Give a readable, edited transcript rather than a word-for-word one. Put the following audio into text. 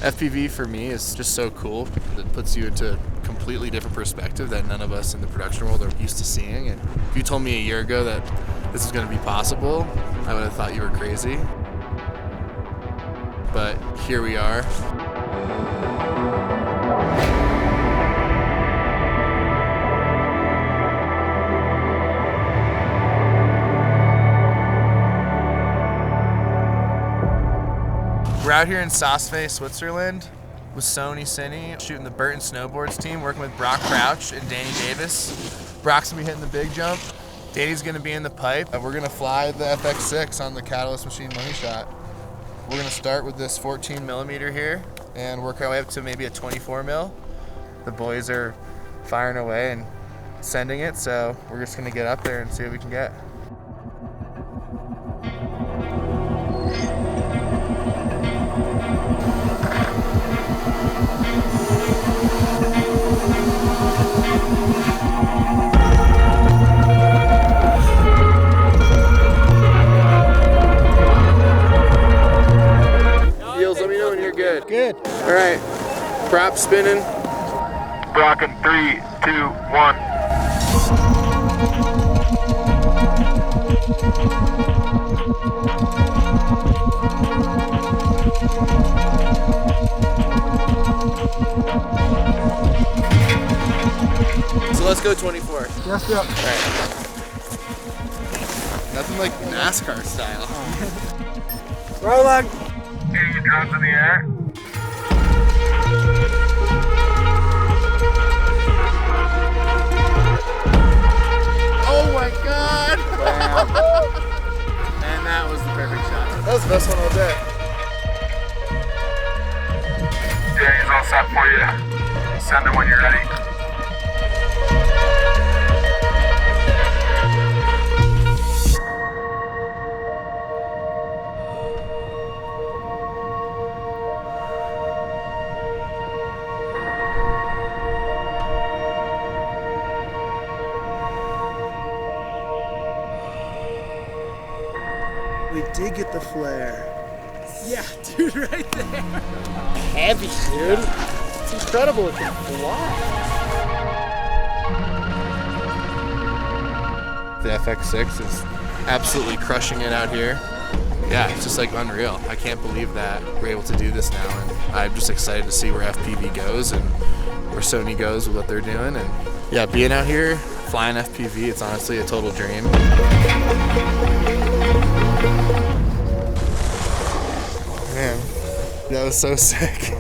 FPV for me is just so cool. It puts you into a completely different perspective that none of us in the production world are used to seeing. And if you told me a year ago that this was going to be possible, I would have thought you were crazy. But here we are. We're out here in Saas-Fee, Switzerland with Sony Cine, shooting the Burton Snowboards team, working with Brock Crouch and Danny Davis. Brock's gonna be hitting the big jump. Danny's gonna be in the pipe. We're gonna fly the FX6 on the Catalyst Machine Money Shot. We're gonna start with this 14 millimeter here and work our way up to maybe a 24 mil. The boys are firing away and sending it, so we're just gonna get up there and see what we can get. Let me know when you're good. Good. All right, prop spinning. Brock in 3, 2, 1. So let's go 24. Let's go. All right. Nothing like NASCAR style. Rolling. Getting your drones in the air. Oh my God! And that was the perfect shot. That was the best one all day. Yeah, he's all set for you. Send it when you're ready. We did get the flare. Yeah, dude, right there. Heavy, dude. It's incredible. It can fly. The FX6 is absolutely crushing it out here. Yeah, it's just like unreal. I can't believe that we're able to do this now, and I'm just excited to see where FPV goes and where Sony goes with what they're doing. And yeah, being out here, flying FPV, it's honestly a total dream. Man, that was so sick.